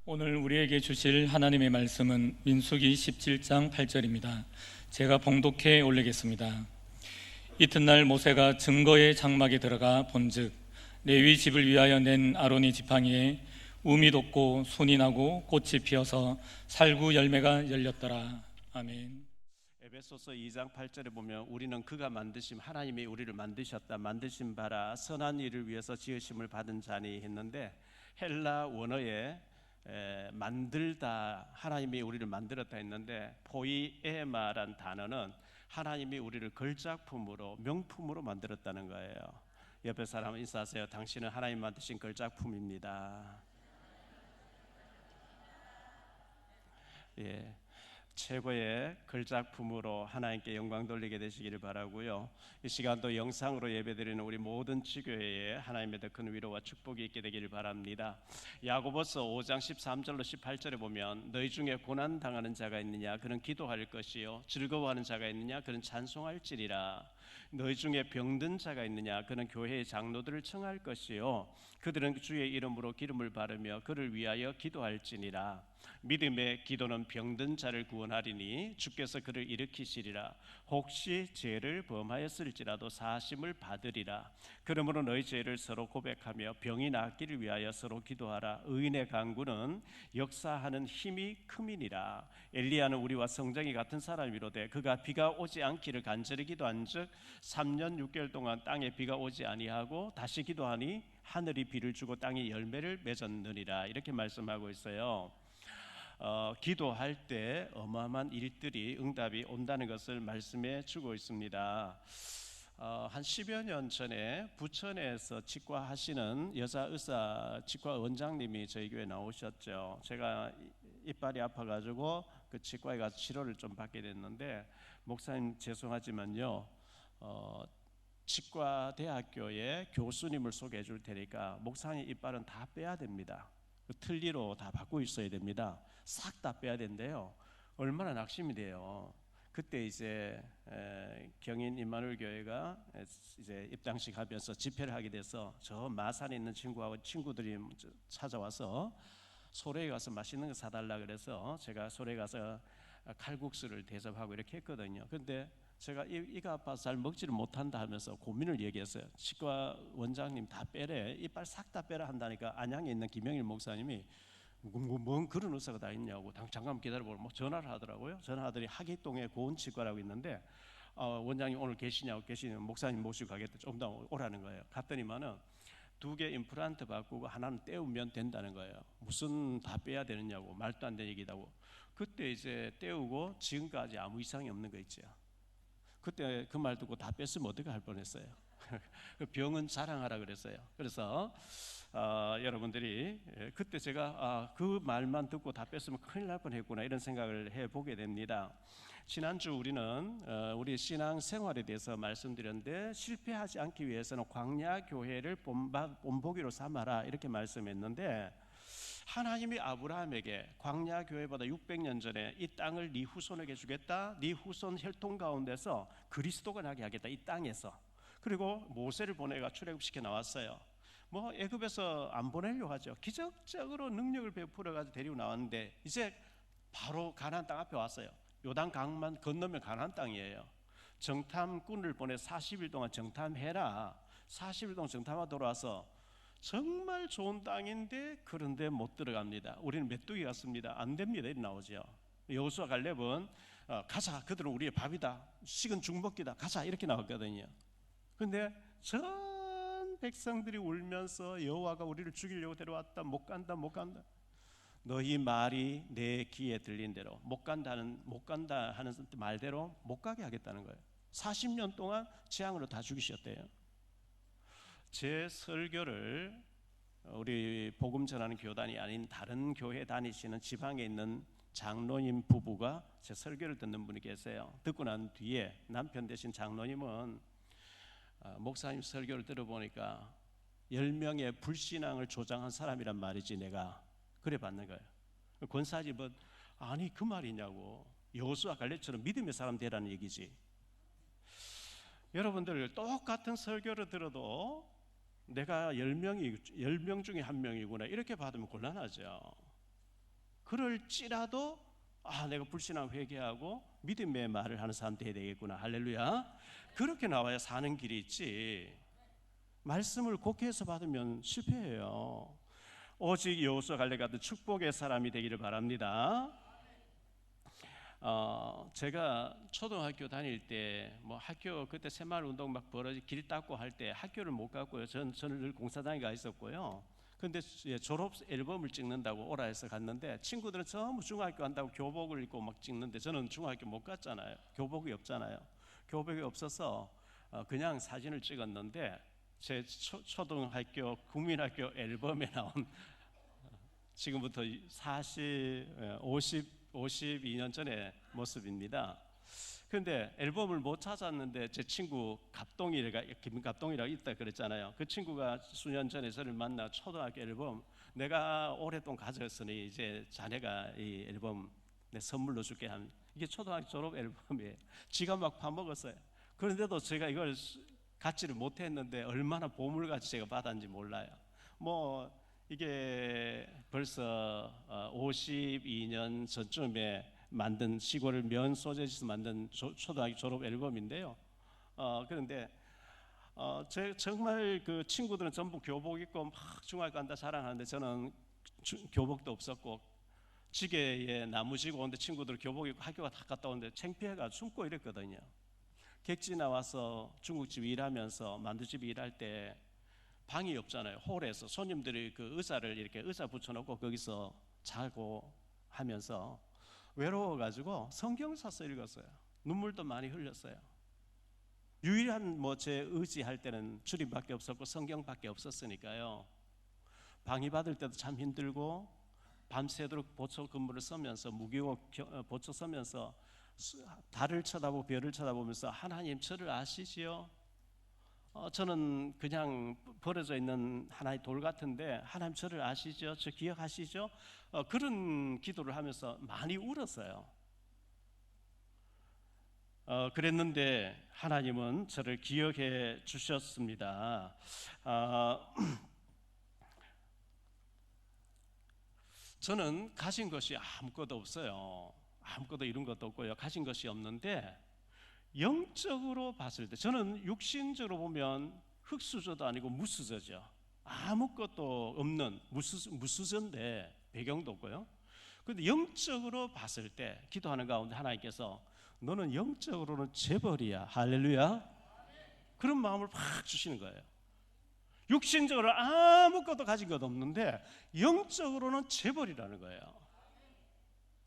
오늘 우리에게 주실 하나님의 말씀은 민수기 17장 8절입니다. 제가 봉독해 올리겠습니다. 이튿날 모세가 증거의 장막에 들어가 본즉 레위 집을 위하여 낸 아론의 지팡이에 움이 돋고 손이 나고 꽃이 피어서 살구 열매가 열렸더라. 아멘. 에베소서 2장 8절에 보면 우리는 그가 만드심 하나님이 우리를 만드셨다 만드신 바라 선한 일을 위해서 지으심을 받은 자니 했는데, 헬라 원어에 만들다, 하나님이 우리를 만들었다 했는데 포이에마란 단어는 하나님이 우리를 걸작품으로 명품으로 만들었다는 거예요. 옆에 사람 인사하세요. 당신은 하나님 만드신 걸작품입니다. 예, 최고의 걸작품으로 하나님께 영광 돌리게 되시기를 바라고요. 이 시간도 영상으로 예배드리는 우리 모든 지교회에 하나님의 더 큰 위로와 축복이 있게 되기를 바랍니다. 야고보서 5장 13절로 18절에 보면 너희 중에 고난 당하는 자가 있느냐 그는 기도할 것이요 즐거워하는 자가 있느냐 그는 찬송할지니라. 너희 중에 병든 자가 있느냐 그는 교회의 장로들을 청할 것이요 그들은 주의 이름으로 기름을 바르며 그를 위하여 기도할지니라. 믿음의 기도는 병든 자를 구원하리니 주께서 그를 일으키시리라. 혹시 죄를 범하였을지라도 사하심을 받으리라. 그러므로 너희 죄를 서로 고백하며 병이 낫기를 위하여 서로 기도하라. 의인의 간구는 역사하는 힘이 큼이니라. 엘리야는 우리와 성정이 같은 사람이로되 그가 비가 오지 않기를 간절히 기도한즉 3년 6개월 동안 땅에 비가 오지 아니하고 다시 기도하니 하늘이 비를 주고 땅이 열매를 맺었느니라. 이렇게 말씀하고 있어요. 기도할 때 어마어마한 일들이 응답이 온다는 것을 말씀해 주고 있습니다. 한 10여 년 전에 부천에서 치과하시는 여자 의사 치과 원장님이 저희 교회에 나오셨죠. 제가 이빨이 아파가지고 그 치과에 가서 치료를 좀 받게 됐는데, 목사님 죄송하지만요, 치과대학교에 교수님을 소개해 줄 테니까 목사님 이빨은 다 빼야 됩니다. 틀니로 다 받고 있어야 됩니다. 싹 다 빼야 된대요. 얼마나 낙심이 돼요. 그때 이제 경인 임마누엘 교회가 이제 입당식 하면서 집회를 하게 돼서 저 마산에 있는 친구하고 친구들이 찾아와서 소래에 가서 맛있는 거 사달라 그래서 제가 소래에 가서 칼국수를 대접하고 이렇게 했거든요. 근데 제가 이가 아파서 잘 먹지를 못한다 하면서 고민을 얘기했어요. 치과 원장님 다 빼래, 이빨 싹 다 빼라 한다니까 안양에 있는 김영일 목사님이 뭔 그런 의사가 다 있냐고 잠깐 기다려보고 뭐 전화를 하더라고요. 전화하더니 하기동에 고운치과라고 있는데 원장님 오늘 계시냐고, 계시면 목사님 모시고 가겠다, 좀 더 오라는 거예요. 갔더니만은 2개 임플란트 바꾸고 하나는 떼우면 된다는 거예요. 무슨 다 빼야 되느냐고, 말도 안 되는 얘기다고. 그때 이제 떼우고 지금까지 아무 이상이 없는 거 있죠. 그때 그 말 듣고 다 뺐으면 어떻게 할 뻔했어요. 병은 자랑하라 그랬어요. 그래서 여러분들이 그때 제가 그 말만 듣고 다 뺐으면 큰일 날 뻔했구나 이런 생각을 해보게 됩니다. 지난주 우리는 우리 신앙 생활에 대해서 말씀드렸는데, 실패하지 않기 위해서는 광야 교회를 본보기로 삼아라 이렇게 말씀했는데, 하나님이 아브라함에게 광야 교회보다 600년 전에 이 땅을 네 후손에게 주겠다, 네 후손 혈통 가운데서 그리스도가 나게 하겠다, 이 땅에서. 그리고 모세를 보내가 출애굽시켜 나왔어요. 뭐 애굽에서 안 보내려고 하죠. 기적적으로 능력을 베풀어 가지고 데리고 나왔는데 이제 바로 가나안 땅 앞에 왔어요. 요단 강만 건너면 가나안 땅이에요. 정탐꾼을 보내 40일 동안 정탐해라. 40일 동안 정탐하고 돌아와서 정말 좋은 땅인데 그런데 못 들어갑니다. 우리는 메뚜기 같습니다. 안 됩니다. 이렇게 나오죠. 여호수아 갈렙은 가자, 그들은 우리의 밥이다, 식은 죽먹기다, 가자 이렇게 나왔거든요. 그런데 전 백성들이 울면서 여호와가 우리를 죽이려고 데려왔다, 못 간다, 못 간다. 너희 말이 내 귀에 들린 대로 못 간다 하는 말대로 못 가게 하겠다는 거예요. 40년 동안 재앙으로 다 죽이셨대요. 제 설교를 우리 복음 전하는 교단이 아닌 다른 교회 다니시는 지방에 있는 장로님 부부가 제 설교를 듣는 분이 계세요. 듣고 난 뒤에 남편 되신 장로님은 목사님 설교를 들어보니까 10명의 불신앙을 조장한 사람이란 말이지 내가 그래 받는 거예요. 권사집은 아니 그 말이냐고, 여호수아 갈렙처럼 믿음의 사람 되라는 얘기지. 여러분들 똑같은 설교를 들어도 내가 10명 중에 한 명이구나 이렇게 받으면 곤란하죠. 그럴지라도 내가 불신앙 회개하고 믿음의 말을 하는 사람 돼야 되겠구나. 할렐루야. 그렇게 나와야 사는 길이 있지. 말씀을 곡해서 받으면 실패해요. 오직 여호수아 갈렙 같은 축복의 사람이 되기를 바랍니다. 제가 초등학교 다닐 때 학교 그때 새마을 운동 막 벌어지 길 닦고 할 때 학교를 못 갔고요. 저는 늘 공사장에 가 있었고요. 근데 졸업 앨범을 찍는다고 오라 해서 갔는데 친구들은 전부 중학교 간다고 교복을 입고 막 찍는데 저는 중학교 못 갔잖아요. 교복이 없잖아요. 교복이 없어서 그냥 사진을 찍었는데 제 초등학교 국민학교 앨범에 나온 지금부터 52년 전의 모습입니다. 그런데 앨범을 못 찾았는데 제 친구 김갑동이라고 있다 그랬잖아요. 그 친구가 수년 전에 저를 만나 초등학교 앨범 내가 오랫동안 가졌으니 이제 자네가 이 앨범 내 선물로 줄게 하면 이게 초등학교 졸업 앨범이에요. 지가 막 파먹었어요. 그런데도 제가 이걸 갖지를 못했는데 얼마나 보물같이 제가 받았는지 몰라요. 이게 벌써 52년 전쯤에 만든 시골 면 소재에서 만든 초등학교 졸업 앨범인데요. 그런데 정말 그 친구들은 전부 교복 입고 막 중학교 간다 자랑하는데 저는 교복도 없었고 지게에 나무 지고 오는데 친구들 교복 입고 학교가 다 갔다 오는데 창피해가 숨고 이랬거든요. 객지 나와서 중국집 일하면서 만두집 일할 때 방이 없잖아요. 홀에서 손님들이 그 의자를 이렇게 의자 붙여놓고 거기서 자고 하면서 외로워가지고 성경 사서 읽었어요. 눈물도 많이 흘렸어요. 유일한 제 의지할 때는 주님밖에 없었고 성경밖에 없었으니까요. 방위 받을 때도 참 힘들고 밤새도록 보초 근무를 쓰면서 무기고 보초 쓰면서 달을 쳐다보고 별을 쳐다보면서 하나님 저를 아시지요? 저는 그냥 버려져 있는 하나의 돌 같은데 하나님 저를 아시죠? 저 기억하시죠? 그런 기도를 하면서 많이 울었어요. 그랬는데 하나님은 저를 기억해 주셨습니다. 저는 가진 것이 아무것도 없어요. 아무것도 이룬 것도 없고요. 가진 것이 없는데 영적으로 봤을 때 저는 육신적으로 보면 흙수저도 아니고 무수저죠. 아무것도 없는 무수저인데 배경도 없고요. 그런데 영적으로 봤을 때 기도하는 가운데 하나님께서 너는 영적으로는 재벌이야. 할렐루야. 그런 마음을 팍 주시는 거예요. 육신적으로 아무것도 가진 것 없는데 영적으로는 재벌이라는 거예요.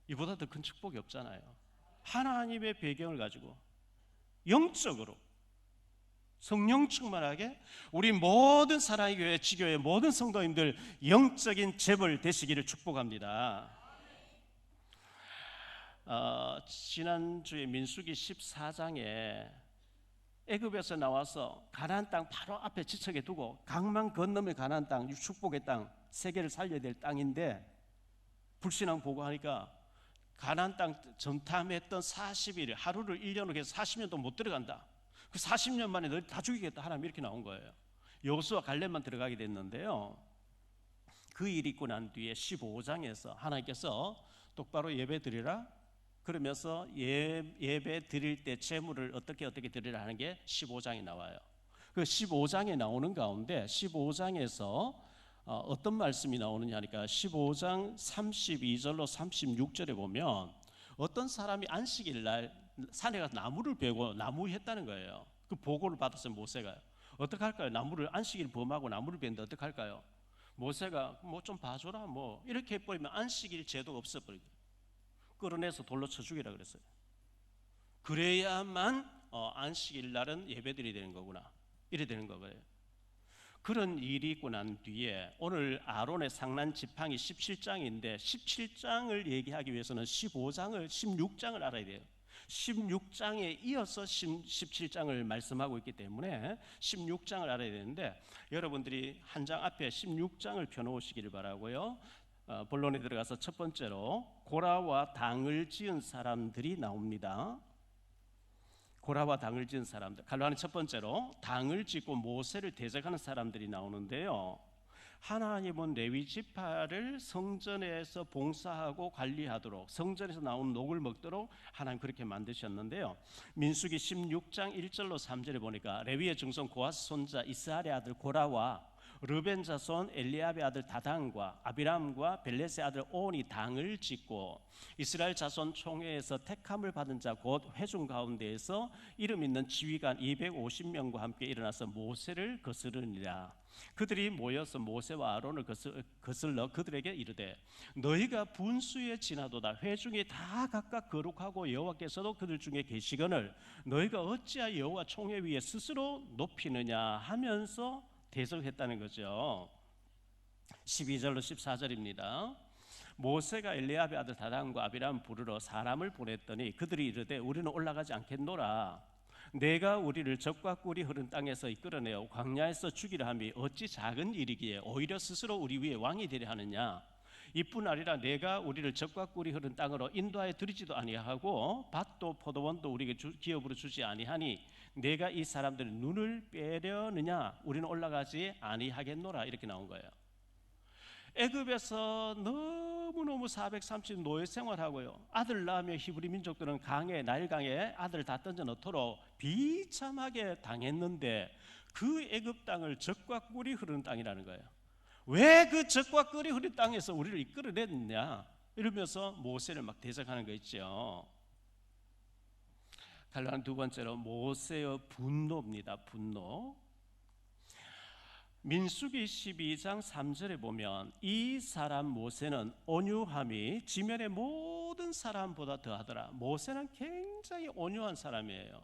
이보다 더 큰 축복이 없잖아요. 하나님의 배경을 가지고 영적으로 성령 충만하게 우리 모든 사랑의 교회 지교회 모든 성도님들 영적인 재벌 되시기를 축복합니다. 지난주에 민수기 14장에 애굽에서 나와서 가나안 땅 바로 앞에 지척에 두고 강만 건너면 가나안 땅 축복의 땅 세계를 살려야 될 땅인데 불신앙 보고하니까 가나안 땅 전탐했던 40일 하루를 1년으로 해서 40년도 못 들어간다. 그 40년 만에 너희 다 죽이겠다. 하나님 이렇게 나온 거예요. 여호수아 갈렙만 들어가게 됐는데요. 그 일이 있고 난 뒤에 15장에서 하나님께서 똑바로 예배 드리라 그러면서 예배 드릴 때 제물을 어떻게 드리라 하는 게 15장에 나와요. 그 15장에 나오는 가운데 15장에서 어떤 말씀이 나오느냐 하니까 15장 32절로 36절에 보면 어떤 사람이 안식일 날 산에 가서 나무를 베고 나무했다는 거예요. 그 보고를 받았어요. 모세가요. 어떻게 할까요? 나무를 안식일 범하고 나무를 베는데 어떻게 할까요? 모세가 좀 봐줘라 이렇게 해버리면 안식일 제도가 없어버리고 끌어내서 돌로 쳐 죽이라 그랬어요. 그래야만 안식일 날은 예배드려야 되는 거구나 이래 되는 거예요. 그런 일이 있고 난 뒤에 오늘 아론의 상난 지팡이 17장인데 17장을 얘기하기 위해서는 16장을 알아야 돼요. 16장에 이어서 17장을 말씀하고 있기 때문에 16장을 알아야 되는데 여러분들이 한 장 앞에 16장을 펴놓으시기를 바라고요. 본론에 들어가서 첫 번째로 고라와 당을 지은 사람들이 나옵니다. 고라와 당을 지은 사람들. 갈로하는 첫 번째로 당을 짓고 모세를 대적하는 사람들이 나오는데요. 하나님은 레위 지파를 성전에서 봉사하고 관리하도록, 성전에서 나온 녹을 먹도록 하나님 그렇게 만드셨는데요. 민수기 16장 1절로 3절에 보니까 레위의 증손 고하스 손자 이스할의 아들 고라와 르벤 자손 엘리압의 아들 다단과 아비람과 벨렛의 아들 온이 당을 짓고 이스라엘 자손 총회에서 택함을 받은 자 곧 회중 가운데에서 이름 있는 지휘관 250명과 함께 일어나서 모세를 거스르니라. 그들이 모여서 모세와 아론을 거슬러 그들에게 이르되 너희가 분수에 지나도다. 회중이 다 각각 거룩하고 여호와께서도 그들 중에 계시거늘 너희가 어찌하여 여호와 총회 위에 스스로 높이느냐 하면서 대적했다는 거죠. 12절로 14절입니다. 모세가 엘리압의 아들 다단과 아비람 부르러 사람을 보냈더니 그들이 이르되 우리는 올라가지 않겠노라. 내가 우리를 적과 꿀이 흐른 땅에서 이끌어내어 광야에서 죽이려 함이 어찌 작은 일이기에 오히려 스스로 우리 위에 왕이 되려 하느냐. 이뿐 아니라 내가 우리를 적과 꿀이 흐른 땅으로 인도하여 들이지도 아니하고 밭도 포도원도 우리에게 기업으로 주지 아니하니 내가 이 사람들의 눈을 빼려느냐. 우리는 올라가지 아니하겠노라. 이렇게 나온 거예요. 애굽에서 너무너무 430 노예 생활하고요, 아들 낳으며 히브리 민족들은 강에 나일강에 아들 다 던져 넣도록 비참하게 당했는데 그 애굽 땅을 젖과 꿀이 흐르는 땅이라는 거예요. 왜 그 젖과 꿀이 흐르는 땅에서 우리를 이끌어냈느냐 이러면서 모세를 막 대적하는 거 있죠. 갈라는 두 번째로 모세의 분노입니다. 분노. 민수기 12장 3절에 보면 이 사람 모세는 온유함이 지면의 모든 사람보다 더하더라. 모세는 굉장히 온유한 사람이에요.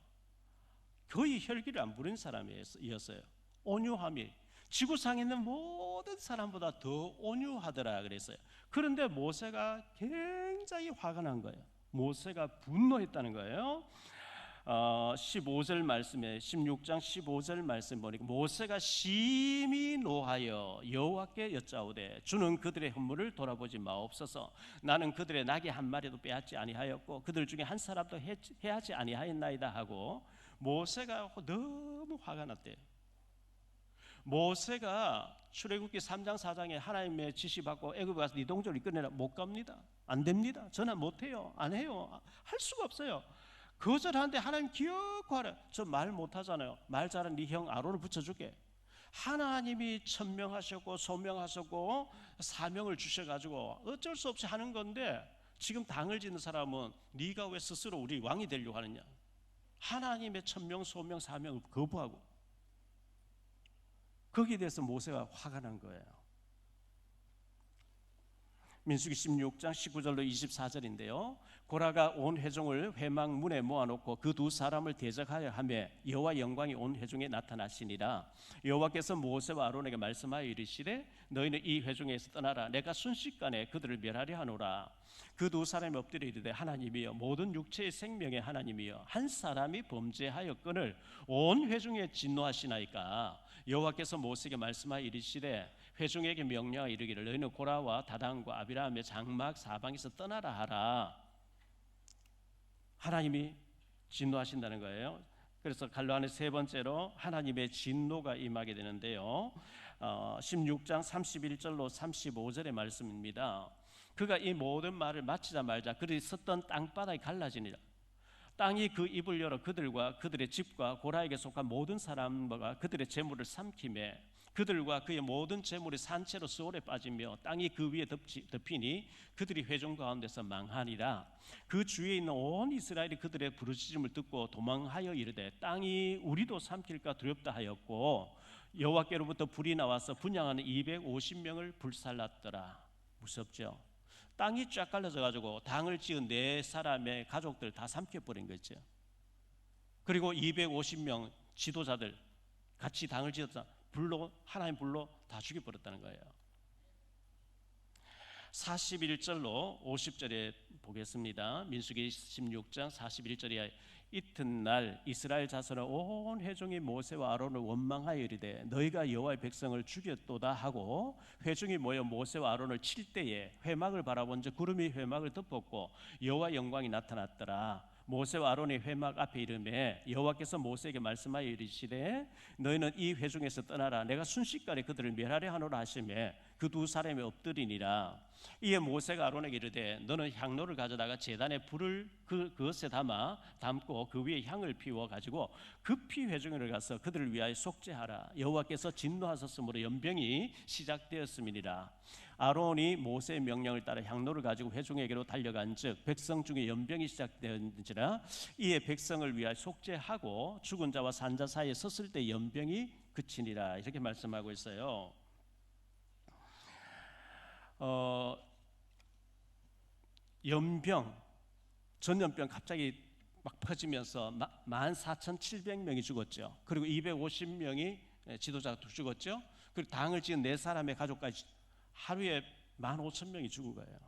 거의 혈기를 안 부린 사람이었어요. 온유함이 지구상에 있는 모든 사람보다 더 온유하더라 그랬어요. 그런데 모세가 굉장히 화가 난 거예요. 모세가 분노했다는 거예요. 15절 말씀에 16장 15절 말씀 보니까 모세가 심히 노하여 여호와께 여짜오되 주는 그들의 헌물을 돌아보지 마옵소서. 나는 그들의 나귀 한 마리도 빼앗지 아니하였고 그들 중에 한 사람도 해하지 아니하였나이다 하고 모세가 너무 화가 났대요. 모세가 출애굽기 3장 4장에 하나님의 지시 받고 애굽에 가서 네 동족을 이끌어내라. 못 갑니다. 안 됩니다. 저는 못해요. 안 해요. 할 수가 없어요. 거절하는데 하나님 기어코 하라. 저 말 못하잖아요. 말 잘하는 네 형 아론을 붙여줄게. 하나님이 천명하셨고 소명하셨고 사명을 주셔가지고 어쩔 수 없이 하는 건데 지금 당을 짓는 사람은 네가 왜 스스로 우리 왕이 되려고 하느냐. 하나님의 천명 소명 사명을 거부하고 거기에 대해서 모세가 화가 난 거예요. 민수기 16장 19절로 24절인데요. 고라가 온 회중을 회막 문에 모아놓고 그 두 사람을 대적하여 하며 여호와 영광이 온 회중에 나타나시니라. 여호와께서 모세와 아론에게 말씀하여 이르시되 너희는 이 회중에서 떠나라. 내가 순식간에 그들을 멸하려 하노라. 그 두 사람이 엎드려 이르되 하나님이여 모든 육체의 생명의 하나님이여 한 사람이 범죄하였거늘 온 회중에 진노하시나이까. 여호와께서 모세에게 말씀하여 이르시되 회중에게 명령하여 이르기를 너희는 고라와 다단과 아비람의 장막 사방에서 떠나라 하라. 하나님이 진노하신다는 거예요. 그래서 갈로안의 세 번째로 하나님의 진노가 임하게 되는데요. 16장 31절로 35절의 말씀입니다. 그가 이 모든 말을 마치자 말자 그들이 섰던 땅바닥이 갈라지니라. 땅이 그 입을 열어 그들과 그들의 집과 고라에게 속한 모든 사람과 그들의 재물을 삼키매 그들과 그의 모든 재물이 산채로 수월에 빠지며 땅이 그 위에 덮이니 그들이 회중 가운데서 망하니라. 그 주위에 있는 온 이스라엘이 그들의 부르짖음을 듣고 도망하여 이르되 땅이 우리도 삼킬까 두렵다 하였고 여호와께로부터 불이 나와서 분향하는 250명을 불살랐더라. 무섭죠. 땅이 쫙 갈라져 가지고 당을 지은 네 사람의 가족들 다 삼켜버린 거죠. 그리고 250명 지도자들 같이 당을 지었다. 불로 하나님 불로 다 죽여버렸다는 거예요. 41절로 50절에 보겠습니다. 민수기 16장 41절에 이튿날 이스라엘 자손은 온 회중이 모세와 아론을 원망하여 이르되 너희가 여호와의 백성을 죽였도다 하고 회중이 모여 모세와 아론을 칠 때에 회막을 바라본즉 구름이 회막을 덮었고 여호와 영광이 나타났더라. 모세와 아론의 회막 앞에 이르매 여호와께서 모세에게 말씀하여 이르시되 너희는 이 회중에서 떠나라. 내가 순식간에 그들을 멸하려 하노라 하시매 그 두 사람이 엎드리니라. 이에 모세가 아론에게 이르되 너는 향로를 가져다가 제단에 불을 그것에 담고 그 위에 향을 피워 가지고 급히 회중으로 가서 그들을 위하여 속죄하라. 여호와께서 진노하셨으므로 연병이 시작되었음이니라. 아론이 모세의 명령을 따라 향로를 가지고 회중에게로 달려간즉 백성 중에 연병이 시작되었는지라. 이에 백성을 위하여 속죄하고 죽은 자와 산 자 사이에 섰을 때 연병이 그치니라. 이렇게 말씀하고 있어요. 연병, 전염병 갑자기 막 퍼지면서 14,700명이 죽었죠. 그리고 250명이 지도자가 죽었죠. 그리고 당을 지은 4사람의 가족까지 하루에 15,000명이 죽은 거예요.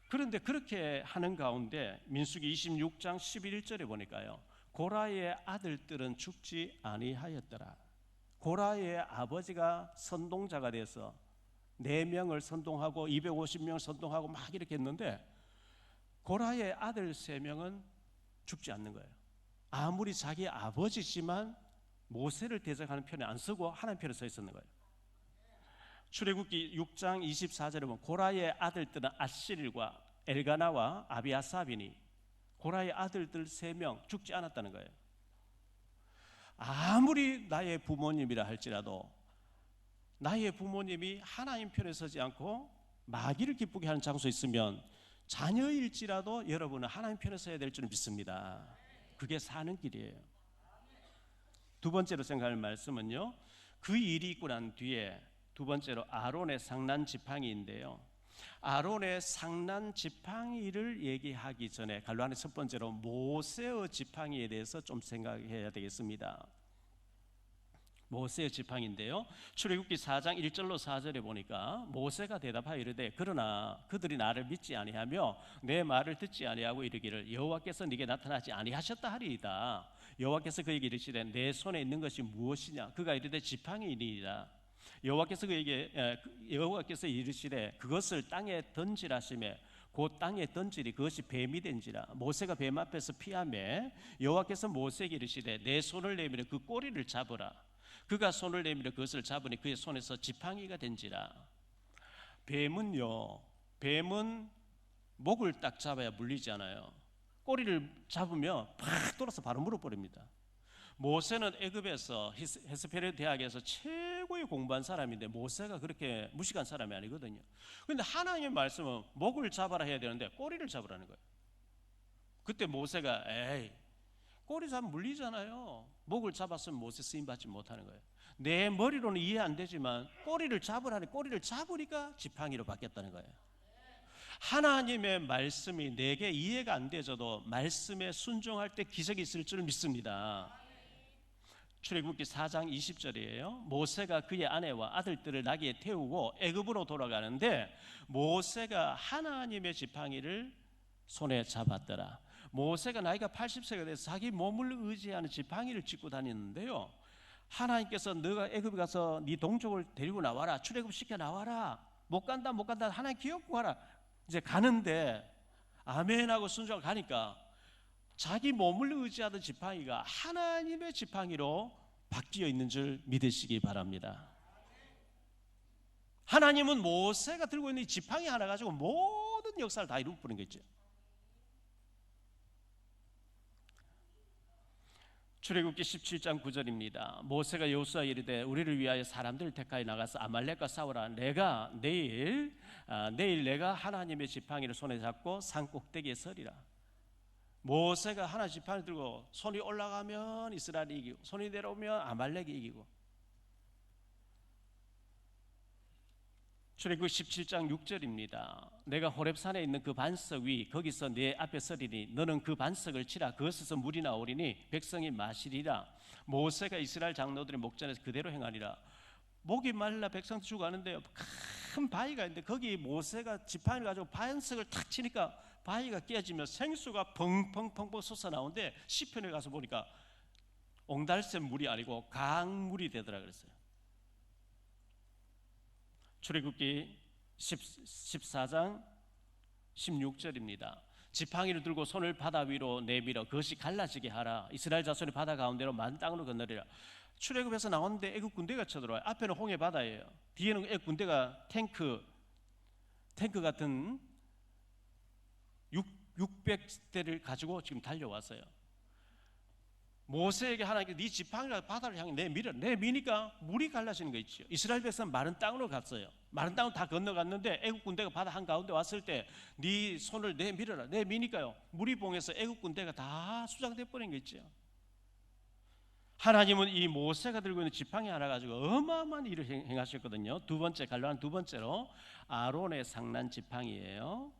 그런데 그렇게 하는 가운데 민수기 26장 11절에 보니까요, 고라의 아들들은 죽지 아니하였더라. 고라의 아버지가 선동자가 돼서 4명을 선동하고 250명을 선동하고 막 이렇게 했는데 고라의 아들 3명은 죽지 않는 거예요. 아무리 자기 아버지지만 모세를 대적하는 편에 안 서고 하나님 편에 서 있었는 거예요. 출애굽기 6장 24절에 보면 고라의 아들들은 아실과 엘가나와 아비아삽이니 고라의 아들들 3명 죽지 않았다는 거예요. 아무리 나의 부모님이라 할지라도 나의 부모님이 하나님 편에 서지 않고 마귀를 기쁘게 하는 장소에 있으면 자녀일지라도 여러분은 하나님 편에 서야 될 줄 믿습니다. 그게 사는 길이에요. 두 번째로 생각할 말씀은요, 그 일이 있고 난 뒤에 두 번째로 아론의 상난 지팡이인데요, 아론의 상난 지팡이를 얘기하기 전에 갈로안의 첫 번째로 모세의 지팡이에 대해서 좀 생각해야 되겠습니다. 모세의 지팡이인데요, 출애굽기 4장 1절로 4절에 보니까 모세가 대답하여 이르되 그러나 그들이 나를 믿지 아니하며 내 말을 듣지 아니하고 이르기를 여호와께서 네게 나타나지 아니하셨다 하리이다. 여호와께서 그에게 이르시되 내 손에 있는 것이 무엇이냐? 그가 이르되 지팡이니이다. 여호와께서 이르시되 그것을 땅에 던지라시매 곧 땅에 던지리 그것이 뱀이 된지라. 모세가 뱀 앞에서 피하매 여호와께서 모세에게 이르시되 내 손을 내밀어 그 꼬리를 잡으라. 그가 손을 내밀어 그것을 잡으니 그의 손에서 지팡이가 된지라. 뱀은 목을 딱 잡아야 물리지 않아요. 꼬리를 잡으면 팍 돌아서 바로 물어버립니다. 모세는 애굽에서 헤스페르 대학에서 최고의 공부한 사람인데 모세가 그렇게 무식한 사람이 아니거든요. 그런데 하나님의 말씀은 목을 잡아라 해야 되는데 꼬리를 잡으라는 거예요. 그때 모세가 꼬리 잡으면 물리잖아요. 목을 잡았으면 모세 쓰임받지 못하는 거예요. 내 머리로는 이해 안 되지만 꼬리를 잡으라니, 꼬리를 잡으니까 지팡이로 바뀌었다는 거예요. 하나님의 말씀이 내게 이해가 안 되져도 말씀에 순종할 때 기적이 있을 줄 믿습니다. 출애굽기 4장 20절이에요. 모세가 그의 아내와 아들들을 나귀에 태우고 애굽으로 돌아가는데 모세가 하나님의 지팡이를 손에 잡았더라. 모세가 나이가 80세가 돼서 자기 몸을 의지하는 지팡이를 짚고 다니는데요, 하나님께서 너가 애굽에 가서 네 동족을 데리고 나와라, 출애굽 시켜 나와라. 못 간다 하나님 기억고 가라. 이제 가는데 아멘하고 순종하고 가니까 자기 몸을 의지하던 지팡이가 하나님의 지팡이로 바뀌어 있는 줄 믿으시기 바랍니다. 하나님은 모세가 들고 있는 이 지팡이 하나 가지고 모든 역사를 다 이루어버린 거죠. 출애굽기 17장 9절입니다. 모세가 여호수아에 이르되 우리를 위하여 사람들을 택하여 나가서 아말렉과 싸우라. 내가 내일 내가 하나님의 지팡이를 손에 잡고 산 꼭대기에 서리라. 모세가 하나 지팡이 들고 손이 올라가면 이스라엘이 이기고 손이 내려오면 아말렉이 이기고. 출애굽기 17장 6절입니다. 내가 호렙산에 있는 그 반석 위 거기서 내 앞에 서리니 너는 그 반석을 치라. 그것에서 물이 나오리니 백성이 마시리라. 모세가 이스라엘 장로들의 목전에서 그대로 행하리라. 목이 말라 백성도 죽어가는데 큰 바위가 있는데 거기 모세가 지팡이를 가지고 반석을 탁 치니까 바위가 깨지며 생수가 펑펑펑펑 솟아나오는데 시편에 가서 보니까 옹달샘 물이 아니고 강물이 되더라 그랬어요. 출애굽기 14장 16절입니다. 지팡이를 들고 손을 바다 위로 내밀어 그것이 갈라지게 하라. 이스라엘 자손이 바다 가운데로 많은 땅으로 건너리라. 출애굽에서 나오는데 애굽 군대가 쳐들어와요. 앞에는 홍해 바다예요. 뒤에는 애굽 군대가 탱크 같은 600대를 가지고 지금 달려왔어요. 모세에게 하나님께서 네 지팡이가 바다를 향해 내밀어. 내미니까 물이 갈라지는 거 있죠. 이스라엘 백성은 마른 땅으로 갔어요. 마른 땅을 다 건너갔는데 애국 군대가 바다 한가운데 왔을 때 네 손을 내밀어라. 내미니까요 물이 봉해서 애국 군대가 다 수장돼 버린 거 있죠. 하나님은 이 모세가 들고 있는 지팡이 하나 가지고 어마어마한 일을 행하셨거든요. 두 번째, 갈라한 두 번째로 아론의 상난 지팡이예요.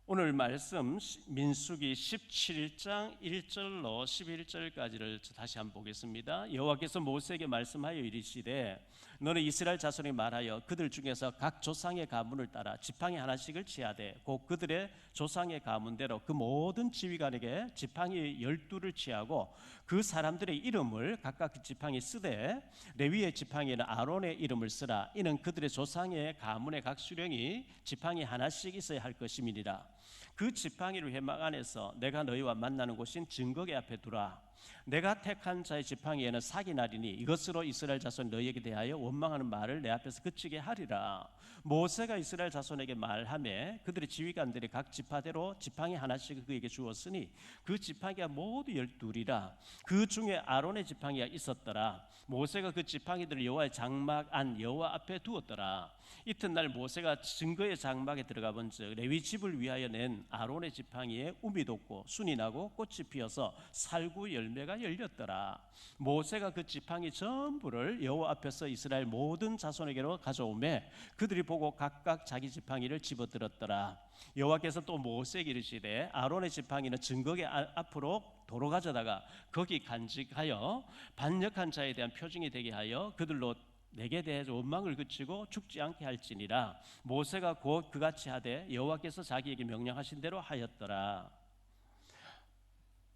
오늘 말씀 민수기 17장 1절로 11절까지를 다시 한번 보겠습니다. 여호와께서 모세에게 말씀하여 이르시되 너는 이스라엘 자손이 말하여 그들 중에서 각 조상의 가문을 따라 지팡이 하나씩을 취하되 곧 그들의 조상의 가문대로 그 모든 지휘관에게 지팡이 12를 취하고 그 사람들의 이름을 각각 그 지팡이 쓰되 레위의 지팡이는 아론의 이름을 쓰라. 이는 그들의 조상의 가문의 각 수령이 지팡이 하나씩 있어야 할 것임이니라. 그 지팡이를 회막 안에서 내가 너희와 만나는 곳인 증거계 앞에 두라. 내가 택한 자의 지팡이에는 사기 날이니 이것으로 이스라엘 자손 너희에게 대하여 원망하는 말을 내 앞에서 그치게 하리라. 모세가 이스라엘 자손에게 말하며 그들의 지휘관들이 각 지파대로 지팡이 하나씩 그에게 주었으니 그 지팡이가 모두 12이라. 그 중에 아론의 지팡이가 있었더라. 모세가 그 지팡이들을 여호와의 장막 안 여호와 앞에 두었더라. 이튿날 모세가 증거의 장막에 들어가 본즉 레위 집을 위하여 낸 아론의 지팡이에 움이 돋고 순이 나고 꽃이 피어서 살구 열매가 열렸더라. 모세가 그 지팡이 전부를 여호와 앞에서 이스라엘 모든 자손에게로 가져오매 그들이 보고 각각 자기 지팡이를 집어들었더라. 여호와께서 또 모세에게 이르시되 아론의 지팡이는 증거계 앞으로 도로 가져다가 거기 간직하여 반역한 자에 대한 표징이 되게 하여 그들로 내게 대해서 원망을 그치고 죽지 않게 할지니라. 모세가 곧 그같이 하되 여호와께서 자기에게 명령하신 대로 하였더라.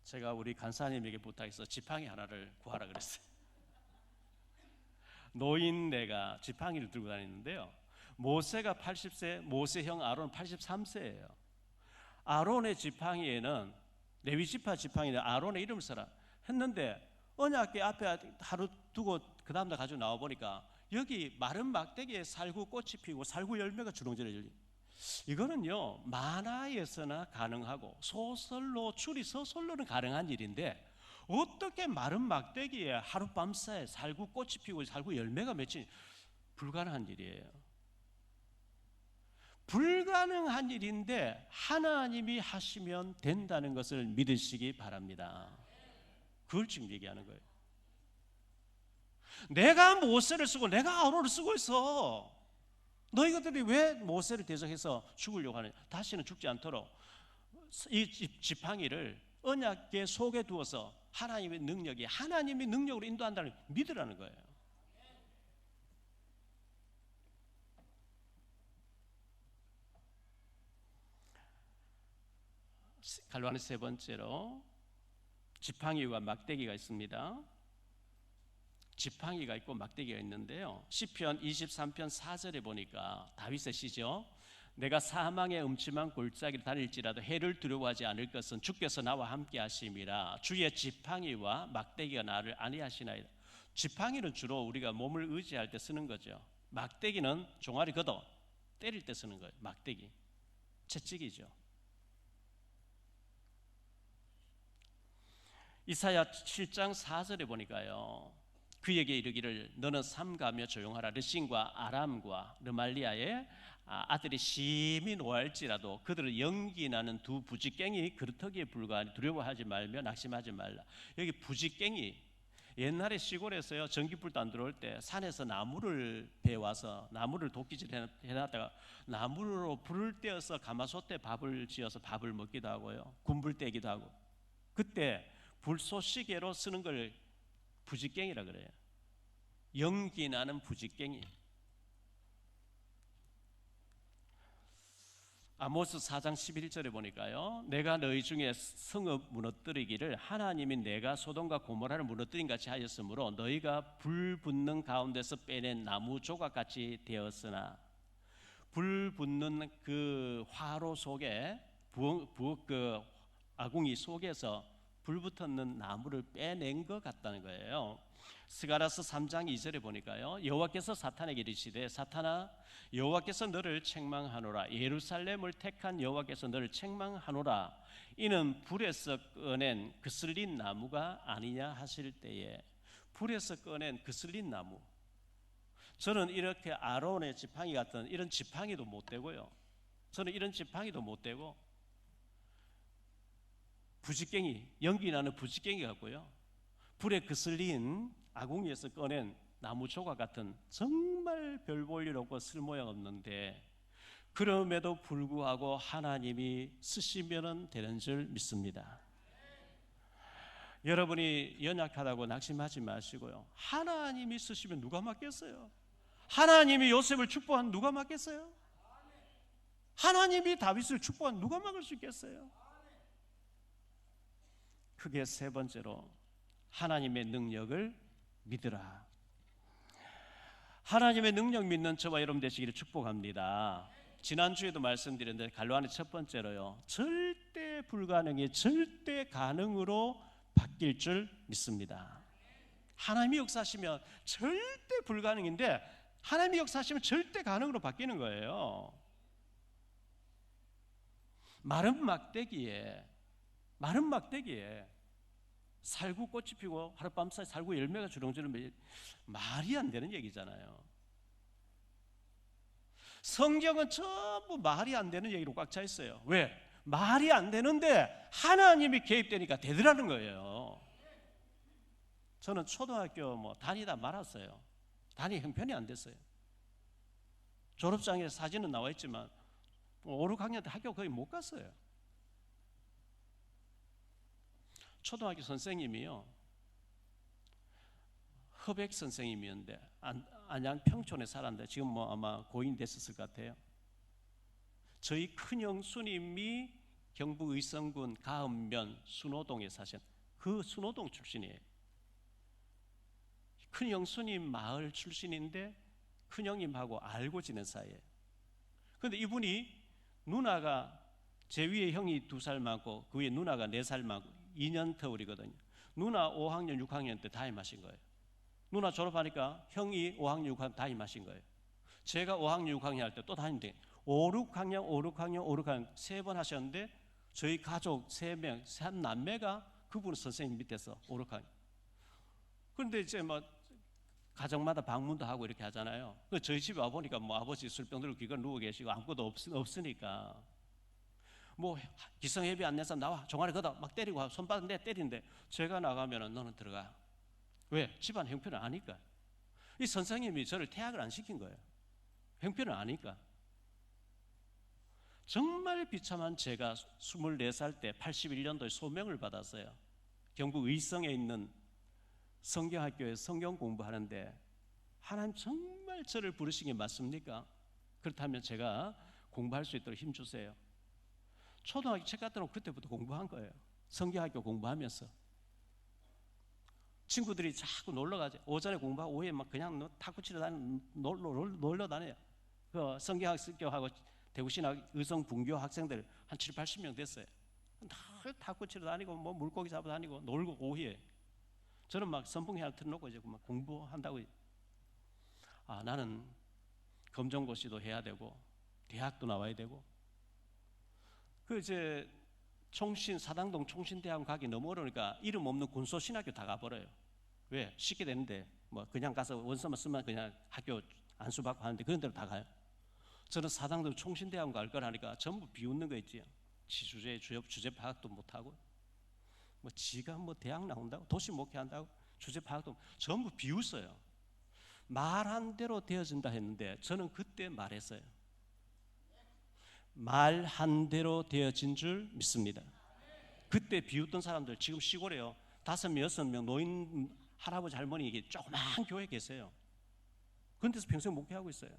제가 우리 간사님에게 부탁해서 지팡이 하나를 구하라 그랬어요. 노인네가 지팡이를 들고 다니는데요, 모세가 80세, 모세 형 아론 83세예요. 아론의 지팡이에는 레위 지파 지팡이는 아론의 이름을 써라 했는데 언약궤 앞에 하루 두고 그 다음날 가지고 나와 보니까 여기 마른 막대기에 살구 꽃이 피고 살구 열매가 주렁주렁 열리. 이거는요 만화에서나 가능하고 소설로 추리 소설로는 가능한 일인데 어떻게 마른 막대기에 하룻밤새 살구 꽃이 피고 살구 열매가 맺힌 불가능한 일이에요. 불가능한 일인데 하나님이 하시면 된다는 것을 믿으시기 바랍니다. 그걸 지금 얘기하는 거예요. 내가 모세를 쓰고 내가 아론을 쓰고 있어. 너희들이 왜 모세를 대적해서 죽으려고 하느냐. 다시는 죽지 않도록 이 지팡이를 언약궤 속에 두어서 하나님의 능력이 하나님의 능력으로 인도한다는 믿으라는 거예요. 갈라는 세 번째로 지팡이와 막대기가 있습니다. 지팡이가 있고 막대기가 있는데요, 시편 23편 4절에 보니까 다윗의 시죠. 내가 사망의 음침한 골짜기를 다닐지라도 해를 두려워하지 않을 것은 주께서 나와 함께 하심이라. 주의 지팡이와 막대기가 나를 안위하시나이다. 지팡이는 주로 우리가 몸을 의지할 때 쓰는 거죠. 막대기는 종아리 걷어 때릴 때 쓰는 거예요. 막대기 채찍이죠. 이사야 7장 4절에 보니까요, 그에게 이르기를 너는 삼가며 조용하라. 르신과 아람과 르말리아의 아들이 심히 노할지라도 그들은 연기 나는 두 부지깽이 그루터기에 불과하니 두려워하지 말며 낙심하지 말라. 여기 부지깽이, 옛날에 시골에서요 전기불도 안 들어올 때 산에서 나무를 베와서 나무를 도끼질 해놨다가 나무로 불을 떼어서 가마솥에 밥을 지어서 밥을 먹기도 하고요, 군불 떼기도 하고, 그때 불쏘시개로 쓰는 걸 부지깽이라 그래요. 연기 나는 부지깽이. 아모스 4장 11절에 보니까요, 내가 너희 중에 성읍 무너뜨리기를 하나님이 내가 소돔과 고모라를 무너뜨린 같이 하였으므로 너희가 불 붙는 가운데서 빼낸 나무 조각같이 되었으나, 불 붙는 그 화로 속에 그 아궁이 속에서 불 붙었는 나무를 빼낸 것 같다는 거예요. 스가랴서 3장 2절에 보니까요, 여호와께서 사탄에게 이르시되 사탄아 여호와께서 너를 책망하노라. 예루살렘을 택한 여호와께서 너를 책망하노라. 이는 불에서 꺼낸 그슬린 나무가 아니냐 하실 때에, 불에서 꺼낸 그슬린 나무, 저는 이렇게 아론의 지팡이 같은 이런 지팡이도 못 되고요, 저는 이런 지팡이도 못 되고 부지깽이, 연기 나는 부지깽이 같고요, 불에 그슬린 아궁이에서 꺼낸 나무 조각 같은 정말 별 볼 일 없고 쓸모양 없는데, 그럼에도 불구하고 하나님이 쓰시면 되는 줄 믿습니다. 여러분이 연약하다고 낙심하지 마시고요, 하나님이 쓰시면 누가 막겠어요? 하나님이 요셉을 축복한 누가 막겠어요? 하나님이 다윗을 축복한 누가 막을 수 있겠어요? 크게 세 번째로, 하나님의 능력을 믿으라. 하나님의 능력 믿는 저와 여러분 되시기를 축복합니다. 지난주에도 말씀드렸는데 갈로안의 첫 번째로요, 절대 불가능이 절대 가능으로 바뀔 줄 믿습니다. 하나님이 역사하시면 절대 불가능인데 하나님이 역사하시면 절대 가능으로 바뀌는 거예요. 마른 막대기에 살구 꽃이 피고 하룻밤 사이 살구 열매가 주렁주렁, 말이 안 되는 얘기잖아요. 성경은 전부 말이 안 되는 얘기로 꽉 차 있어요. 왜? 말이 안 되는데 하나님이 개입되니까 되더라는 거예요. 저는 초등학교 다니다 말았어요. 다니 형편이 안 됐어요. 졸업장에 사진은 나와 있지만 5, 6학년 때 학교 거의 못 갔어요. 초등학교 선생님이요, 허백 선생님이었는데 안양 평촌에 살았는데 지금 아마 고인 됐었을 것 같아요. 저희 큰형수님이 경북 의성군 가읍면 순호동에 사신 그 순호동 출신이에요. 큰형수님 마을 출신인데 큰형님하고 알고 지낸 사이예요. 그런데 이분이, 누나가 제 위에 형이 2살 많고 그 위에 누나가 4살 많고 2년 터울이거든요. 누나 5학년 6학년 때 담임하신 거예요. 누나 졸업하니까 형이 5학년 6학년 담임하신 거예요. 제가 5학년 6학년 할 때 또 담임돼 5, 6학년 3번 하셨는데 저희 가족 3명, 3남매가 그분 선생님 밑에서 5, 6학년. 그런데 이제 가정마다 방문도 하고 이렇게 하잖아요. 저희 집에 와보니까 아버지 술병 들고 기가 누워 계시고 아무것도 없으니까 기성예비 안 낸 사람 나와, 종아리 걷어 막 때리고 손바닥 내 때리는데 제가 나가면은 너는 들어가. 왜? 집안 형편을 아니까. 이 선생님이 저를 퇴학을 안 시킨 거예요. 형편을 아니까. 정말 비참한 제가 24살 때 81년도에 소명을 받았어요. 경북 의성에 있는 성경학교에 성경 공부하는데, 하나님 정말 저를 부르신 게 맞습니까? 그렇다면 제가 공부할 수 있도록 힘 주세요. 초등학교 책 갖다 놓고 그때부터 공부한 거예요. 성경학교 공부하면서 친구들이 자꾸 놀러 가죠. 오전에 공부하고 오후에 그냥 탁구 치러 놀러 다녀요. 그 성경학교하고 대구신학 의성 분교 학생들 한 7, 80명 됐어요. 다 탁구 치러 다니고 물고기 잡아 다니고 놀고 오후에. 저는 선풍기 하나 틀어놓고 이제 공부한다고. 나는 검정고시도 해야 되고 대학도 나와야 되고. 이제 사당동 총신대학원 가기 너무 어려우니까 이름 없는 군소신학교 다 가버려요. 왜? 쉽게 되는데 그냥 가서 원서만 쓰면 그냥 학교 안수받고 하는데 그런 데로 다 가요. 저는 사당동 총신대학원 갈 거라니까 전부 비웃는 거 있지요. 주제 파악도 못하고 지가 대학 나온다고, 도시 목회한다고 주제 파악도 전부 비웃어요. 말한 대로 되어진다 했는데 저는 그때 말했어요. 말한 대로 되어진 줄 믿습니다. 그때 비웃던 사람들 지금 시골에요 5명, 6명 노인 할아버지 할머니 조그만 교회 계세요. 그런 데서 평생 목회하고 있어요.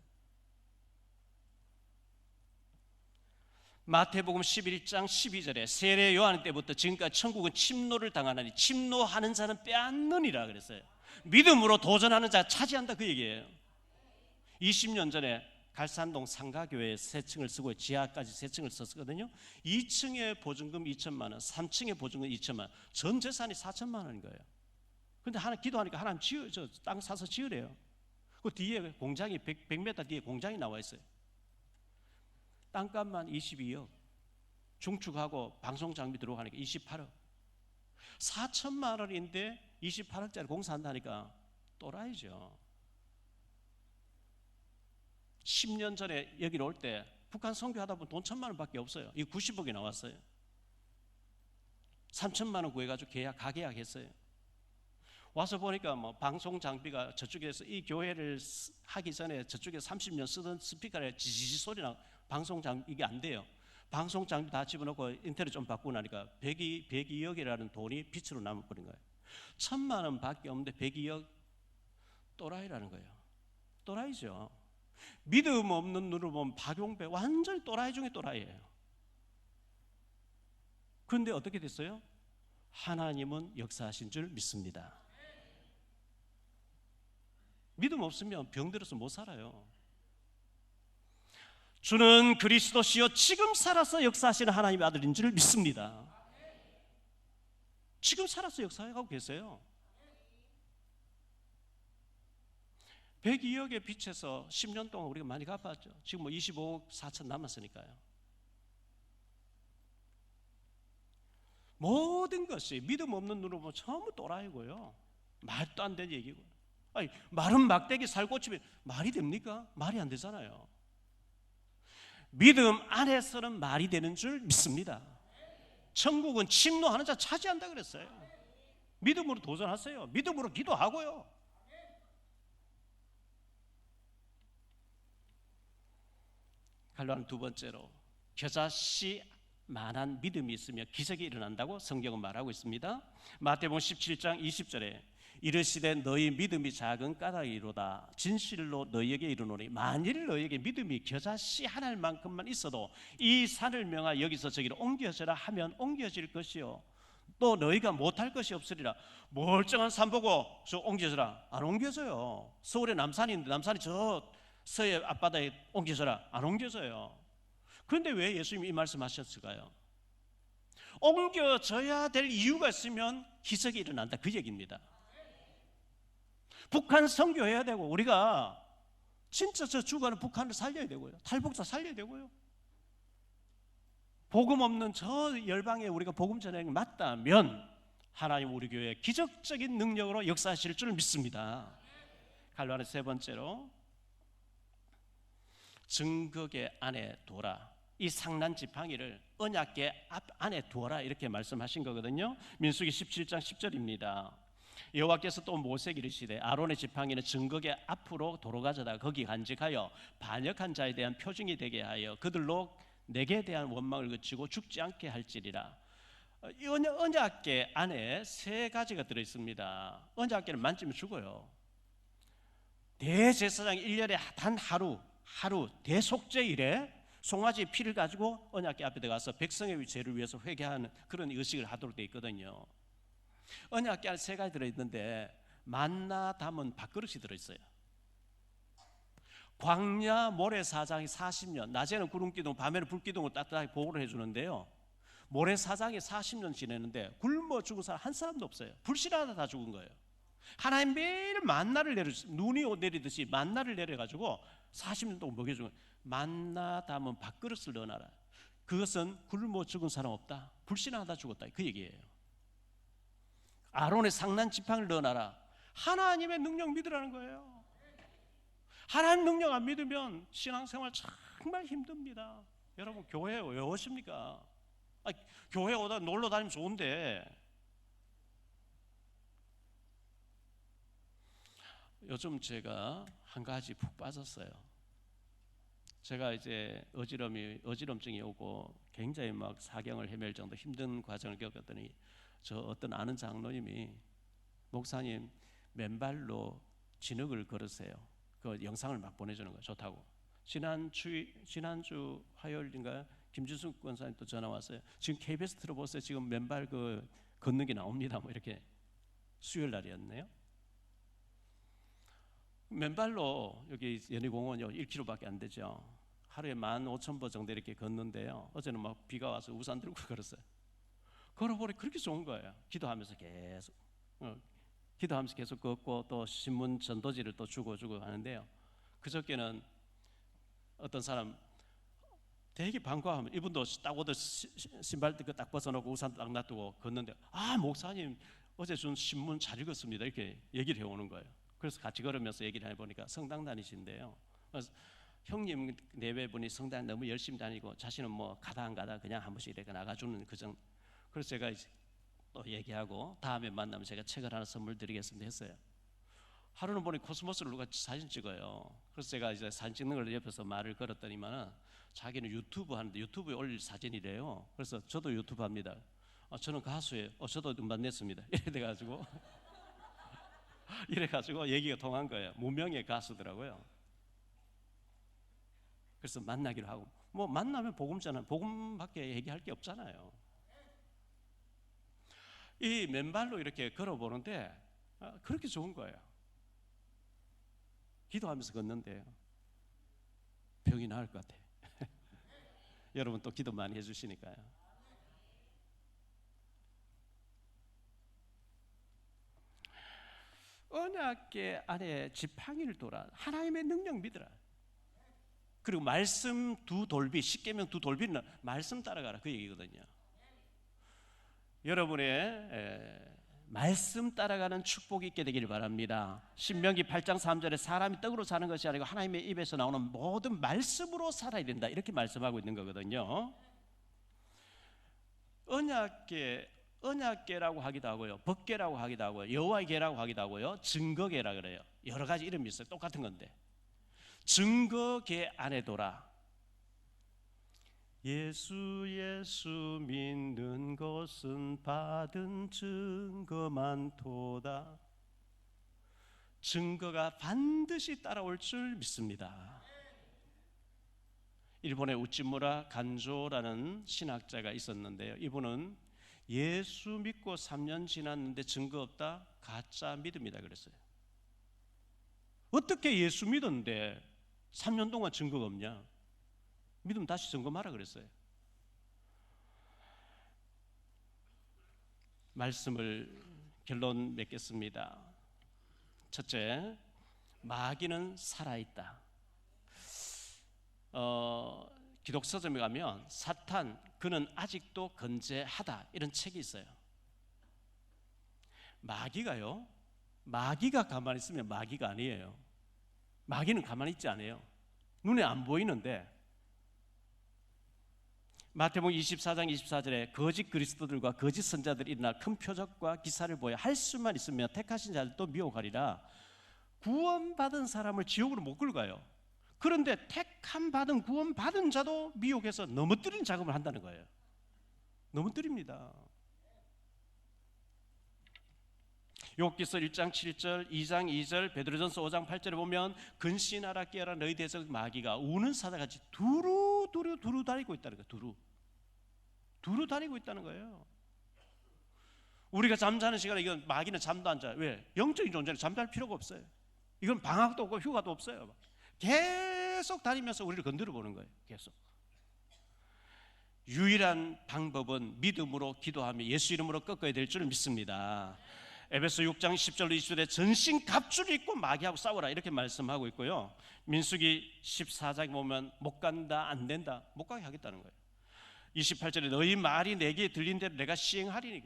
마태복음 11장 12절에 세례 요한 때부터 지금까지 천국은 침노를 당하나니 침노하는 자는 빼앗느니라 그랬어요. 믿음으로 도전하는 자 차지한다 그 얘기예요. 20년 전에 갈산동 상가교회 세 층을 쓰고 지하까지 세 층을 썼거든요. 2층에 보증금 2천만 원, 3층에 보증금 2천만 원, 전 재산이 4천만 원인 거예요. 근데 하나 기도하니까 하나님 땅 사서 지으래요. 그 뒤에 공장이 100m 뒤에 공장이 나와 있어요. 땅값만 22억, 중축하고 방송 장비 들어가니까 28억. 4천만 원인데 28억짜리 공사한다니까 또라이죠. 10년 전에 여기로 올 때 북한 선교하다 보면 돈 1,000만 원밖에 없어요. 이 90억이 나왔어요. 3천만 원 구해가지고 가계약했어요. 와서 보니까 뭐 방송 장비가 저쪽에서 이 교회를 하기 전에 저쪽에 30년 쓰던 스피커에 지지지 소리 나, 방송 장비 이게 안 돼요. 방송 장비 다 집어넣고 인터넷 좀 바꾸고 나니까 102억이라는 돈이 빚으로 남아버린 거예요. 1,000만 원밖에 없는데 102억, 또라이라는 거예요. 또라이죠. 믿음 없는 눈으로 보면 박용배 완전히 또라이 중에 또라이예요. 그런데 어떻게 됐어요? 하나님은 역사하신 줄 믿습니다. 믿음 없으면 병들어서 못 살아요. 주는 그리스도시요 지금 살아서 역사하시는 하나님의 아들인 줄 믿습니다. 지금 살아서 역사하고 계세요. 102억의 빚에서 10년 동안 우리가 많이 갚았죠. 지금 뭐 25억 4천 남았으니까요. 모든 것이 믿음 없는 눈으로 보면 전부 또라이고요. 말도 안 되는 얘기고. 아니, 마른 막대기 살 꽂히면 말이 됩니까? 말이 안 되잖아요. 믿음 안에서는 말이 되는 줄 믿습니다. 천국은 침노하는 자 차지한다 그랬어요. 믿음으로 도전하세요. 믿음으로 기도하고요. 갈로는 두 번째로 겨자씨 만한 믿음이 있으며 기적이 일어난다고 성경은 말하고 있습니다. 마태복음 17장 20절에 이르시되 너희 믿음이 작은 까닭이로다 진실로 너희에게 이르노니 만일 너희에게 믿음이 겨자씨 하나만큼만 있어도 이 산을 명하 여기서 저기로 옮겨져라 하면 옮겨질 것이요 또 너희가 못할 것이 없으리라. 멀쩡한 산 보고 저 옮겨져라 안 옮겨져요. 서울에 남산이 있는데 남산이 저 서해 앞바다에 옮겨져라 안 옮겨져요. 그런데 왜 예수님이 이 말씀하셨을까요? 옮겨져야 될 이유가 있으면 기적이 일어난다 그 얘기입니다. 북한 선교해야 되고 우리가 진짜 저 죽어가는 북한을 살려야 되고요. 탈북자 살려야 되고요. 복음 없는 저 열방에 우리가 복음 전하는 게 맞다면 하나님 우리 교회에 기적적인 능력으로 역사하실 줄 믿습니다. 갈로아는 세 번째로 증거계 안에 두어라. 이 상난 지팡이를 언약계 안에 두어라 이렇게 말씀하신 거거든요. 민수기 17장 10절입니다. 여호와께서 또 모세에게 이르시되 아론의 지팡이는 증거계 앞으로 도로 가져다가 거기 간직하여 반역한 자에 대한 표징이 되게 하여 그들로 내게 대한 원망을 그치고 죽지 않게 할지리라. 이 언약계 안에 세 가지가 들어있습니다. 언약계를 만지면 죽어요. 대제사장이 1년에 단 하루 대속죄일에 송아지 피를 가지고 언약궤 앞에 들어가서 백성의 죄를 위해서 회개하는 그런 의식을 하도록 되어 있거든요. 언약궤 안에 세 가지 들어있는데 만나 담은 밥그릇이 들어있어요. 광야 모래사장이 40년 낮에는 구름기둥 밤에는 불기둥을 따뜻하게 보호를 해주는데요. 모래사장이 40년 지내는데 굶어 죽은 사람 한 사람도 없어요. 불신하다 다 죽은 거예요. 하나님 매일 만나를 눈이 내리듯이 만나를 내려가지고 40년 동안 먹여주는 만나 담은 밥그릇을 넣어놔라. 그것은 굶어 죽은 사람 없다. 불신하다 죽었다. 그 얘기예요. 아론의 상난 지팡이를 넣어놔라. 하나님의 능력 믿으라는 거예요. 하나님 능력 안 믿으면 신앙생활 정말 힘듭니다. 여러분 교회에 왜 오십니까? 교회 오다 놀러 다니면 좋은데 요즘 제가 한 가지 푹 빠졌어요. 제가 이제 어지럼증이 오고 굉장히 막 사경을 헤맬 정도 힘든 과정을 겪었더니 저 어떤 아는 장로님이 목사님 맨발로 진흙을 걸으세요. 그 영상을 막 보내주는 거예요. 좋다고. 지난주 화요일인가 김준숙 권사님 또 전화 왔어요. 지금 KBS 들어보세요. 지금 맨발 그 걷는 게 나옵니다. 뭐 이렇게 수요일 날이었네요. 맨발로 여기 연희공원 1km밖에 안 되죠. 하루에 15,000보 정도 이렇게 걷는데요. 어제는 막 비가 와서 우산 들고 걸었어요. 걸어보니 그렇게 좋은 거예요. 기도하면서 계속 걷고 또 신문 전도지를 또 주고 하는데요. 그저께는 어떤 사람 되게 반가워하면 이분도 딱 오듯 신발 딱 벗어놓고 우산 딱 놔두고 걷는데, 목사님 어제 준 신문 잘 읽었습니다 이렇게 얘기를 해오는 거예요. 그래서 같이 걸으면서 얘기를 해보니까 성당 다니신데요. 그래서 형님 내외분이 성당 너무 열심히 다니고 자신은 뭐 가다 안 가다 그냥 한 번씩 이렇게 나가주는 그정. 그래서 제가 이제 또 얘기하고 다음에 만나면 제가 책을 하나 선물 드리겠습니다 했어요. 하루는 보니 코스모스를 누가 사진 찍어요. 그래서 제가 이제 사진 찍는 걸 옆에서 말을 걸었더니만은 자기는 유튜브 하는데 유튜브에 올릴 사진이래요. 그래서 저도 유튜브 합니다. 저는 가수예요. 저도 음반 냈습니다. 이래가지고 얘기가 통한 거예요. 무명의 가수더라고요. 그래서 만나기로 하고, 뭐 만나면 복음잖아요. 복음밖에 얘기할 게 없잖아요. 이 맨발로 이렇게 걸어보는데 그렇게 좋은 거예요. 기도하면서 걷는데요, 병이 나을 것 같아요. 여러분 또 기도 많이 해주시니까요. 언약궤 안에 지팡이를 돌아 하나님의 능력 믿으라. 그리고 말씀 두 돌비, 십계명 두 돌비는 말씀 따라가라 그 얘기거든요. 여러분의 말씀 따라가는 축복이 있게 되기를 바랍니다. 신명기 8장 3절에 사람이 떡으로 사는 것이 아니고 하나님의 입에서 나오는 모든 말씀으로 살아야 된다 이렇게 말씀하고 있는 거거든요. 언약궤라고 하기도 하고요, 법궤라고 하기도 하고요, 여호와의 궤라고 하기도 하고요, 증거궤라 그래요. 여러 가지 이름이 있어요. 똑같은 건데 증거궤 안에 돌아. 예수 믿는 것은 받은 증거만 도다. 증거가 반드시 따라올 줄 믿습니다. 일본의 우찌무라 간조라는 신학자가 있었는데요, 이분은 예수 믿고 3년 지났는데 증거 없다? 가짜 믿음이다 그랬어요. 어떻게 예수 믿었는데 3년 동안 증거가 없냐? 믿음 다시 점검하라 그랬어요. 말씀을 결론 맺겠습니다. 첫째, 마귀는 살아있다. 기독 서점에 가면 사탄 그는 아직도 건재하다 이런 책이 있어요. 마귀가 가만히 있으면 마귀가 아니에요. 마귀는 가만히 있지 않아요. 눈에 안 보이는데 마태복음 24장 24절에 거짓 그리스도들과 거짓 선자들이 일어나 큰 표적과 기사를 보여 할 수만 있으면 택하신 자들도 미혹하리라. 구원받은 사람을 지옥으로 못 끌고 가요. 그런데 택함 받은 구원받은 자도 미혹해서 넘어뜨리는 작업을 한다는 거예요. 넘어뜨립니다. 욥기서 1장 7절, 2장 2절, 베드로전서 5장 8절에 보면 근신하라 깨어라 너희 대적 마귀가 우는 사자같이 두루 다니고 있다는 거예요. 두루 다니고 있다는 거예요. 우리가 잠자는 시간에 이건 마귀는 잠도 안 자요. 왜? 영적인 존재는 잠잘 필요가 없어요. 이건 방학도 없고 휴가도 없어요. 계속 다니면서 우리를 건드려 보는 거예요. 계속. 유일한 방법은 믿음으로 기도하며 예수 이름으로 꺾어야 될 줄 믿습니다. 에베소 6장 10절로 20절에 전신 갑주를 입고 마귀하고 싸우라 이렇게 말씀하고 있고요. 민수기 14장에 보면 못 간다 안 된다 못 가게 하겠다는 거예요. 28절에 너희 말이 내게 들린 대로 내가 시행하리니.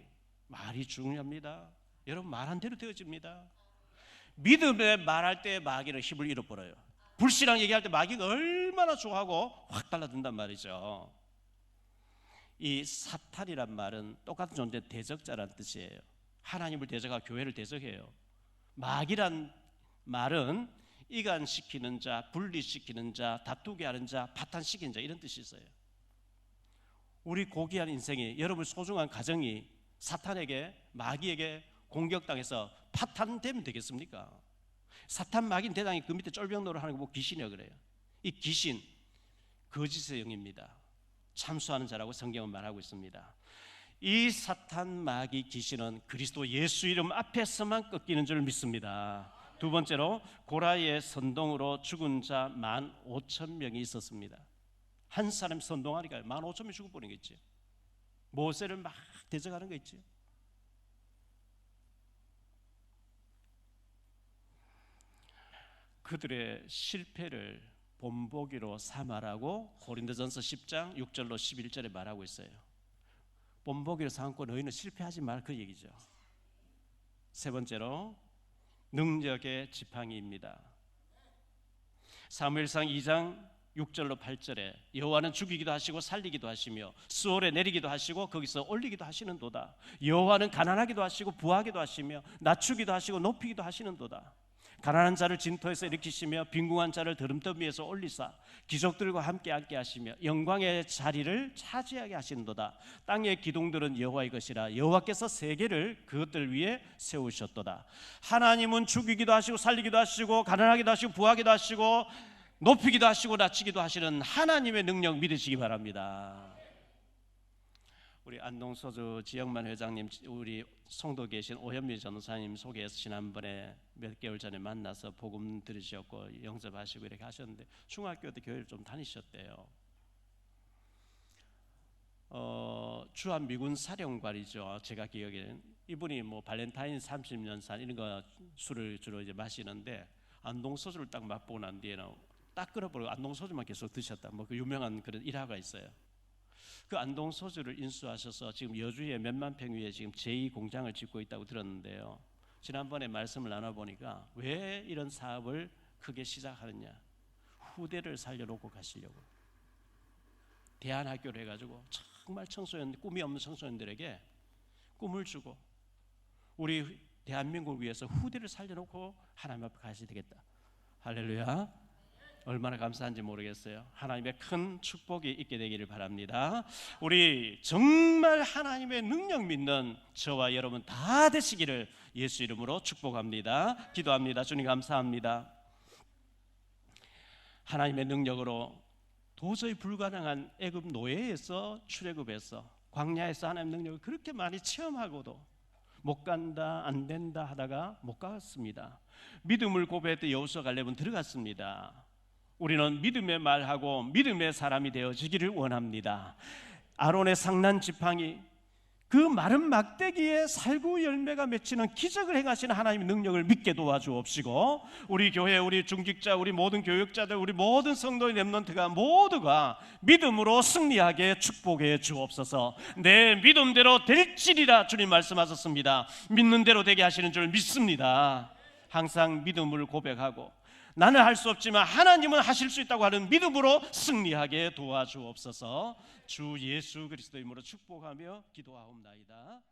말이 중요합니다. 여러분 말한 대로 되어집니다. 믿음에 말할 때 마귀는 힘을 잃어버려요. 불신앙 얘기할 때 마귀가 얼마나 좋아하고 확 달라든단 말이죠. 이 사탄이란 말은 똑같은 존재 대적자라는 뜻이에요. 하나님을 대적하고 교회를 대적해요. 마귀란 말은 이간시키는 자, 분리시키는 자, 다투게 하는 자, 파탄시키는 자 이런 뜻이 있어요. 우리 고귀한 인생이, 여러분 소중한 가정이 사탄에게, 마귀에게 공격당해서 파탄되면 되겠습니까? 사탄, 마귀는 대당히 그 밑에 쫄병노를 하는 거 뭐 귀신이야 그래요. 이 귀신 거짓의 영입니다. 참수하는 자라고 성경은 말하고 있습니다. 이 사탄, 마귀, 귀신은 그리스도 예수 이름 앞에서만 꺾이는 줄 믿습니다. 두 번째로 고라의 선동으로 죽은 자 15,000명이 있었습니다. 한 사람 선동하니까 15,000명이 죽어버린 거 있지. 모세를 막 대적하는 거 있지. 그들의 실패를 본보기로 삼아라고 고린도전서 10장 6절로 11절에 말하고 있어요. 본보기로 삼고 너희는 실패하지 말, 그 얘기죠. 세 번째로 능력의 지팡이입니다. 사무엘상 2장 6절로 8절에 여호와는 죽이기도 하시고 살리기도 하시며 수월에 내리기도 하시고 거기서 올리기도 하시는도다. 여호와는 가난하기도 하시고 부하기도 하시며 낮추기도 하시고 높이기도 하시는도다. 가난한 자를 진토에서 일으키시며 빈궁한 자를 드름더미에서 올리사 기족들과 함께 앉게 하시며 영광의 자리를 차지하게 하시는도다. 땅의 기둥들은 여호와의 것이라 여호와께서 세계를 그것들 위에 세우셨도다. 하나님은 죽이기도 하시고 살리기도 하시고 가난하기도 하시고 부하기도 하시고 높이기도 하시고 낮추기도 하시는 하나님의 능력 믿으시기 바랍니다. 우리 안동소주 지영만 회장님, 우리 송도 계신 오현미 전도사님 소개해서 지난번에 몇 개월 전에 만나서 복음 들으셨고 영접하시고 이렇게 하셨는데 중학교 때 교회를 좀 다니셨대요. 주한 미군 사령관이죠. 제가 기억에는 이분이 뭐 발렌타인 30년산 이런 거 술을 주로 이제 마시는데 안동소주를 딱 맛보고 난 뒤에는 딱 끊어버리고 안동소주만 계속 드셨다. 뭐 그 유명한 그런 일화가 있어요. 그 안동소주를 인수하셔서 지금 여주에 몇만 평 위에 지금 제2공장을 짓고 있다고 들었는데요. 지난번에 말씀을 나눠보니까 왜 이런 사업을 크게 시작하느냐, 후대를 살려놓고 가시려고. 대안학교를 해가지고 정말 청소년, 꿈이 없는 청소년들에게 꿈을 주고 우리 대한민국을 위해서 후대를 살려놓고 하나님 앞에 가셔야 되겠다. 할렐루야. 얼마나 감사한지 모르겠어요. 하나님의 큰 축복이 있게 되기를 바랍니다. 우리 정말 하나님의 능력 믿는 저와 여러분 다 되시기를 예수 이름으로 축복합니다. 기도합니다. 주님 감사합니다. 하나님의 능력으로 도저히 불가능한 애굽 노예에서 출애굽해서 광야에서 하나님의 능력을 그렇게 많이 체험하고도 못 간다, 안 된다 하다가 못 갔습니다. 믿음을 고백했던 여호수아 갈렙은 들어갔습니다. 우리는 믿음의 말하고 믿음의 사람이 되어지기를 원합니다. 아론의 상난 지팡이, 그 마른 막대기에 살구 열매가 맺히는 기적을 행하시는 하나님의 능력을 믿게 도와주옵시고, 우리 교회, 우리 중직자, 우리 모든 교육자들, 우리 모든 성도의 렘넌트가 모두가 믿음으로 승리하게 축복해 주옵소서. 내 믿음대로 될지리라 주님 말씀하셨습니다. 믿는 대로 되게 하시는 줄 믿습니다. 항상 믿음을 고백하고 나는 할 수 없지만 하나님은 하실 수 있다고 하는 믿음으로 승리하게 도와주옵소서. 주 예수 그리스도의 이름으로 축복하며 기도하옵나이다.